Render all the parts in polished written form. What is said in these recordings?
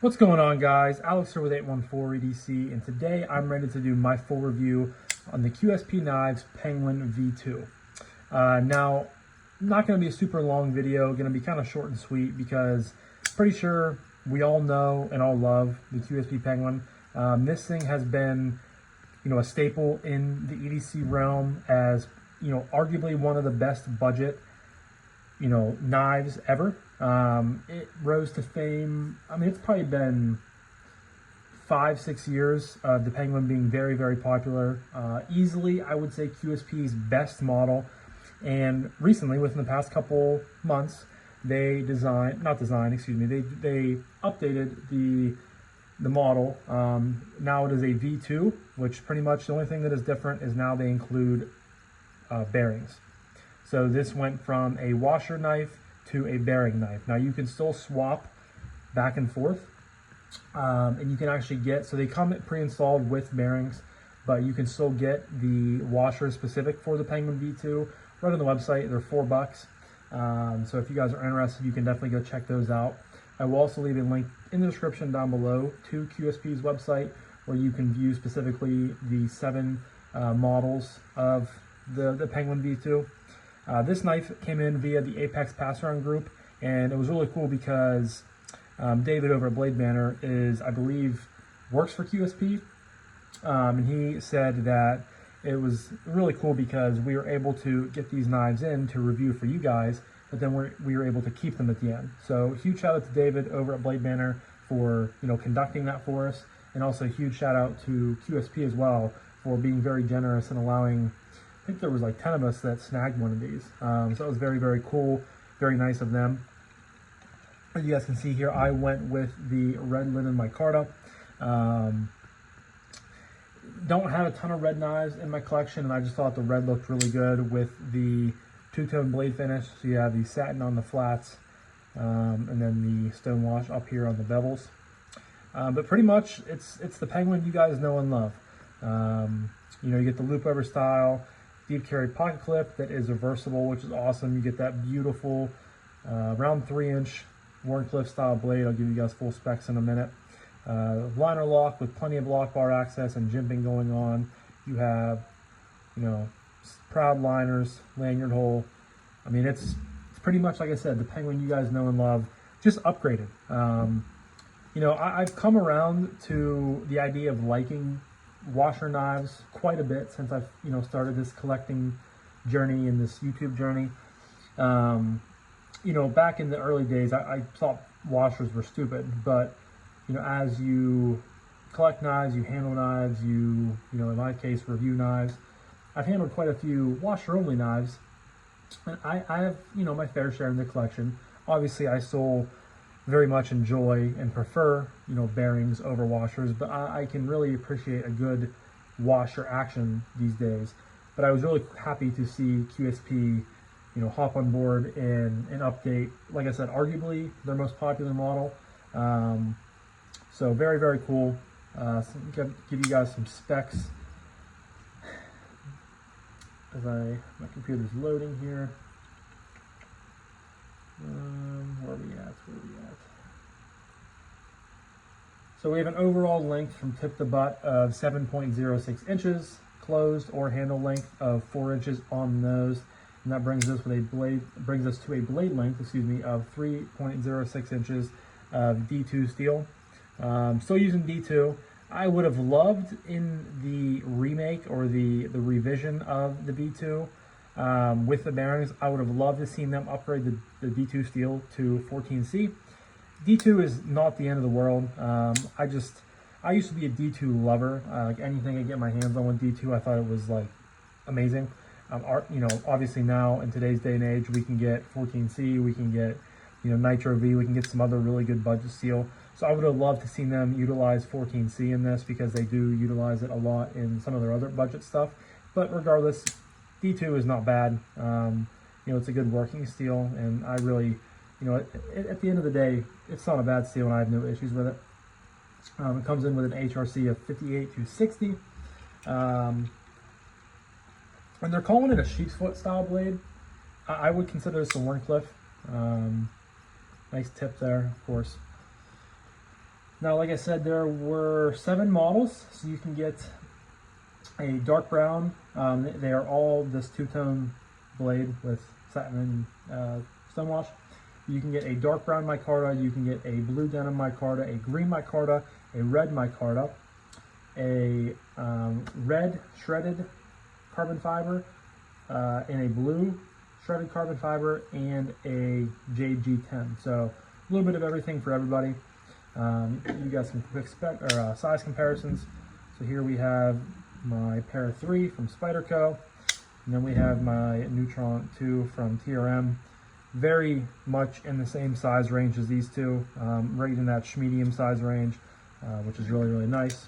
What's going on, guys? Alex here with 814 EDC, and today I'm ready to do my full review on the QSP Knives Penguin V2. Now, not going to be a super long video, going to be kind of short and sweet because pretty sure we all know and all love the QSP Penguin. This thing has been, a staple in the EDC realm as, arguably one of the best budget, knives ever. It rose to fame. I mean, it's probably been 5-6 years of the Penguin being very, very popular. Easily, I would say QSP's best model. And recently, within the past couple months, they they updated the model. Now it is a V2, which pretty much the only thing that is different is now they include bearings. So this went from a washer knife to a bearing knife. Now you can still swap back and forth, and you can actually get, so they come pre-installed with bearings, but you can still get the washer specific for the Penguin V2 right on the website. They're $4. So if you guys are interested, you can definitely go check those out. I will also leave a link in the description down below to QSP's website where you can view specifically the 7 models of the Penguin V2. This knife came in via the Apex Pass-Around group, and it was really cool because David over at Blade Banner I believe, works for QSP, and he said that it was really cool because we were able to get these knives in to review for you guys, but then we were able to keep them at the end. So huge shout out to David over at Blade Banner for conducting that for us, and also a huge shout out to QSP as well for being very generous and allowing, I think there was like 10 of us that snagged one of these. So it was very, very cool, very nice of them. As you guys can see here, I went with the red linen micarta. Don't have a ton of red knives in my collection, and I just thought the red looked really good with the two-tone blade finish. So you have the satin on the flats, and then the stone wash up here on the bevels. But pretty much, it's the Penguin you guys know and love. You get the loop over style, deep carry pocket clip that is reversible, which is awesome. You get that beautiful round 3-inch Warncliffe style blade. I'll give you guys full specs in a minute. Liner lock with plenty of lock bar access and jimping going on. You have, proud liners, lanyard hole. I mean, it's pretty much, like I said, the Penguin you guys know and love, just upgraded. I've come around to the idea of liking washer knives quite a bit since I've started this collecting journey and this YouTube journey. Back in the early days, I thought washers were stupid, but as you collect knives, you handle knives, in my case, review knives. I've handled quite a few washer-only knives, and I have, my fair share in the collection. Obviously, I still very much enjoy and prefer, bearings over washers, but I can really appreciate a good washer action these days. But I was really happy to see QSP, hop on board and update, like I said, arguably their most popular model. So very, very cool. So give you guys some specs as my computer's loading here. Where are we at? So we have an overall length from tip to butt of 7.06 inches, closed or handle length of 4 inches on the nose, and that brings us to a blade length, of 3.06 inches of D2 steel. Still using D2. I would have loved in the remake or the revision of the V2 with the bearings, I would have loved to seen them upgrade the D2 steel to 14C. D2 is not the end of the world. I used to be a D2 lover. Like anything I get my hands on with D2, I thought it was like amazing. Obviously now in today's day and age, we can get 14C, we can get Nitro V, we can get some other really good budget steel. So I would have loved to seen them utilize 14C in this because they do utilize it a lot in some of their other budget stuff. But regardless, D2 is not bad. It's a good working steel, and I really, at the end of the day, it's not a bad steel, and I have no issues with it. It comes in with an HRC of 58 to 60. And they're calling it a sheep's foot style blade. I would consider this a Warncliffe. Nice tip there, of course. Now, like I said, there were 7 models, so you can get a dark brown. They are all this two-tone blade with satin and stonewash. You can get a dark brown micarta, you can get a blue denim micarta, a green micarta, a red micarta, a red shredded carbon fiber, and a blue shredded carbon fiber, and a jade G10. So a little bit of everything for everybody. You got some quick size comparisons. So here we have my Para 3 from Spyderco, and then we have my Neutron 2 from TRM. Very much in the same size range as these two, right in that medium size range, which is really, really nice.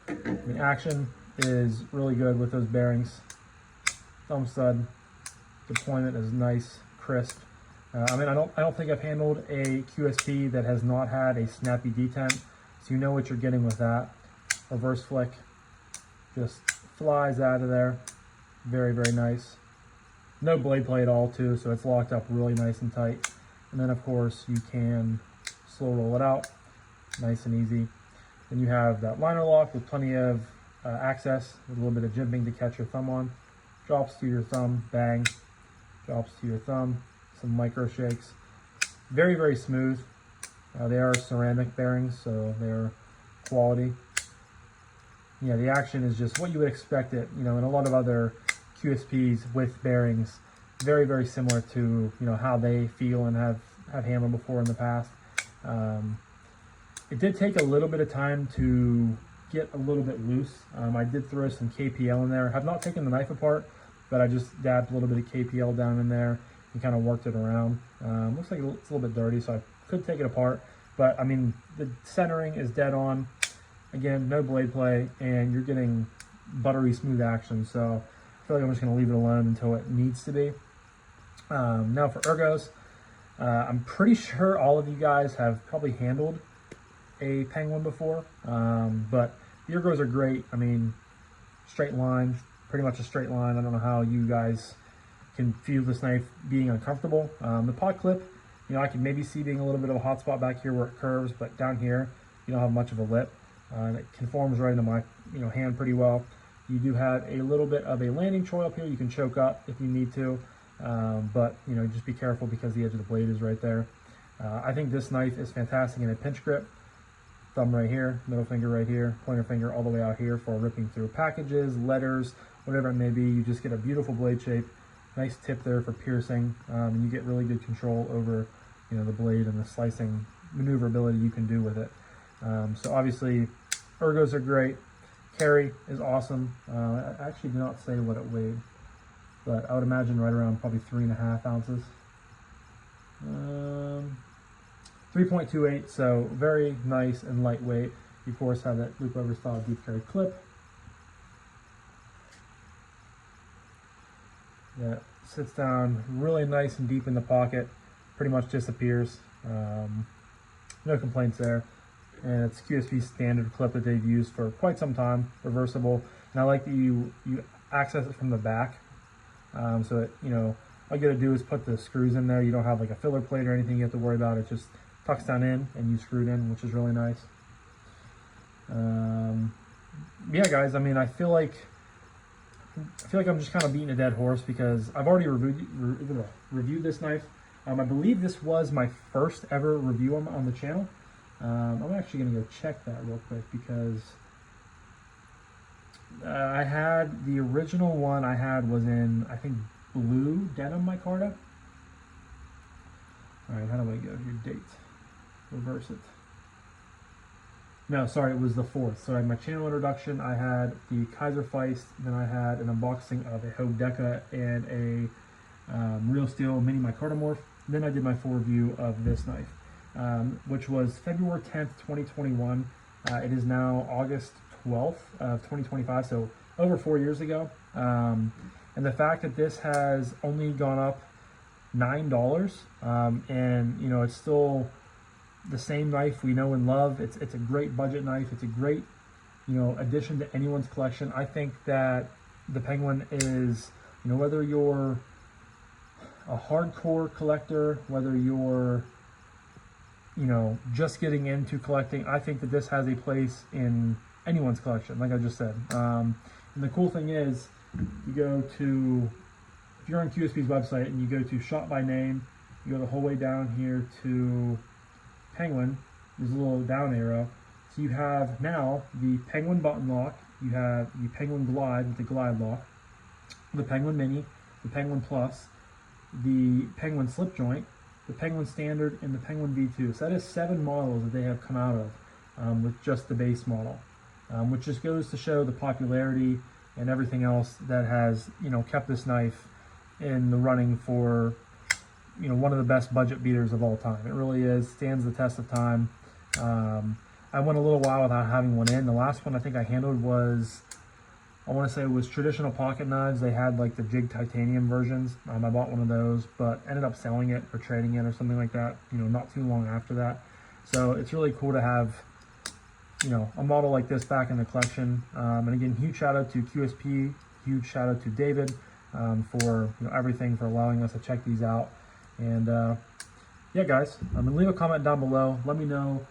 The action is really good with those bearings. Thumb stud deployment is nice, crisp. I mean, I don't think I've handled a QSP that has not had a snappy detent, so you know what you're getting with that. Reverse flick, just flies out of there. Very, very nice. No blade play at all too, so it's locked up really nice and tight. And then of course you can slow roll it out, nice and easy. Then you have that liner lock with plenty of access, with a little bit of jimping to catch your thumb on. Drops to your thumb, bang. Drops to your thumb, some micro shakes. Very, very smooth. They are ceramic bearings, so they're quality. Yeah, the action is just what you would expect it, you know, in a lot of other QSPs with bearings. Very, very similar to, you know, how they feel and have handled before in the past. It did take a little bit of time to get a little bit loose. I did throw some KPL in there. Have not taken the knife apart, but I just dabbed a little bit of KPL down in there and kind of worked it around. Looks like it's a little bit dirty, so I could take it apart. But I mean, the centering is dead on. Again, no blade play, and you're getting buttery smooth action. So I feel like I'm just going to leave it alone until it needs to be. Now for ergos, I'm pretty sure all of you guys have probably handled a Penguin before, but the ergos are great. I mean, straight line, pretty much a straight line. I don't know how you guys can feel this knife being uncomfortable. The pot clip, you know, I can maybe see being a little bit of a hot spot back here where it curves, but down here, you don't have much of a lip. And it conforms right into my, you know, hand pretty well. You do have a little bit of a landing choil up here. You can choke up if you need to, but you know, just be careful because the edge of the blade is right there. I think this knife is fantastic in a pinch grip. Thumb right here, middle finger right here, pointer finger all the way out here for ripping through packages, letters, whatever it may be. You just get a beautiful blade shape, nice tip there for piercing, and you get really good control over, you know, the blade and the slicing maneuverability you can do with it. So obviously, ergos are great. Carry is awesome. I actually did not say what it weighed, but I would imagine right around probably 3.5 ounces. 3.28, so very nice and lightweight. You of course have that loop over style deep carry clip. That sits down really nice and deep in the pocket, pretty much disappears. No complaints there. And it's QSP standard clip that they've used for quite some time, reversible. And I like that you access it from the back, so that, you know, all you gotta do is put the screws in there. You don't have like a filler plate or anything you have to worry about. It just tucks down in and you screw it in, which is really nice. Yeah, guys, I mean, I feel like I'm just kind of beating a dead horse because I've already reviewed this knife. I believe this was my first ever review on the channel. I'm actually going to go check that real quick because I had the original one I had was in, I think, blue denim micarta. Alright, how do I go here? Date. Reverse it. No, sorry, it was the 4th. So I had my channel introduction, I had the Kaiser Feist, then I had an unboxing of a Hogue Deca and a Real Steel Mini Micarta Morph. Then I did my full review of this knife. Which was February 10th, 2021. It is now August 12th of 2025, so over 4 years ago. And the fact that this has only gone up $9, and you know, it's still the same knife we know and love. It's a great budget knife. It's a great, you know, addition to anyone's collection. I think that the Penguin is, you know, whether you're a hardcore collector, whether you're you know, just getting into collecting, I think that this has a place in anyone's collection, like I just said. And the cool thing is, you go to, if you're on QSP's website and you go to shop by name, you go the whole way down here to Penguin, there's a little down arrow. So you have now the Penguin button lock, you have the Penguin Glide with the glide lock, the Penguin Mini, the Penguin Plus, the Penguin Slip Joint, the Penguin Standard, and the Penguin V2. So that is 7 models that they have come out of with just the base model, which just goes to show the popularity and everything else that has, you know, kept this knife in the running for, you know, one of the best budget beaters of all time. It really is, stands the test of time. I went a little while without having one in. The last one I think I handled was, I want to say it was traditional pocket knives. They had like the jig titanium versions. I bought one of those, but ended up selling it or trading it or something like that, you know, not too long after that. So it's really cool to have, you know, a model like this back in the collection. And again, huge shout out to QSP, huge shout out to David for, you know, everything, for allowing us to check these out. And yeah, guys, leave a comment down below. Let me know,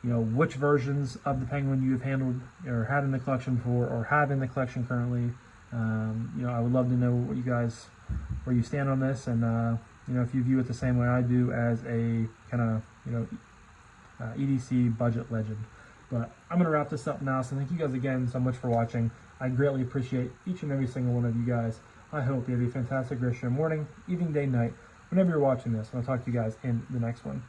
you know, which versions of the Penguin you've handled or had in the collection before, or have in the collection currently. You know, I would love to know what you guys, where you stand on this, and you know, if you view it the same way I do, as a kind of, you know, EDC budget legend. But I'm going to wrap this up now, so thank you guys again so much for watching. I greatly appreciate each and every single one of you guys. I hope you have a fantastic rest of your morning, evening, day, night, whenever you're watching this. And I'll talk to you guys in the next one.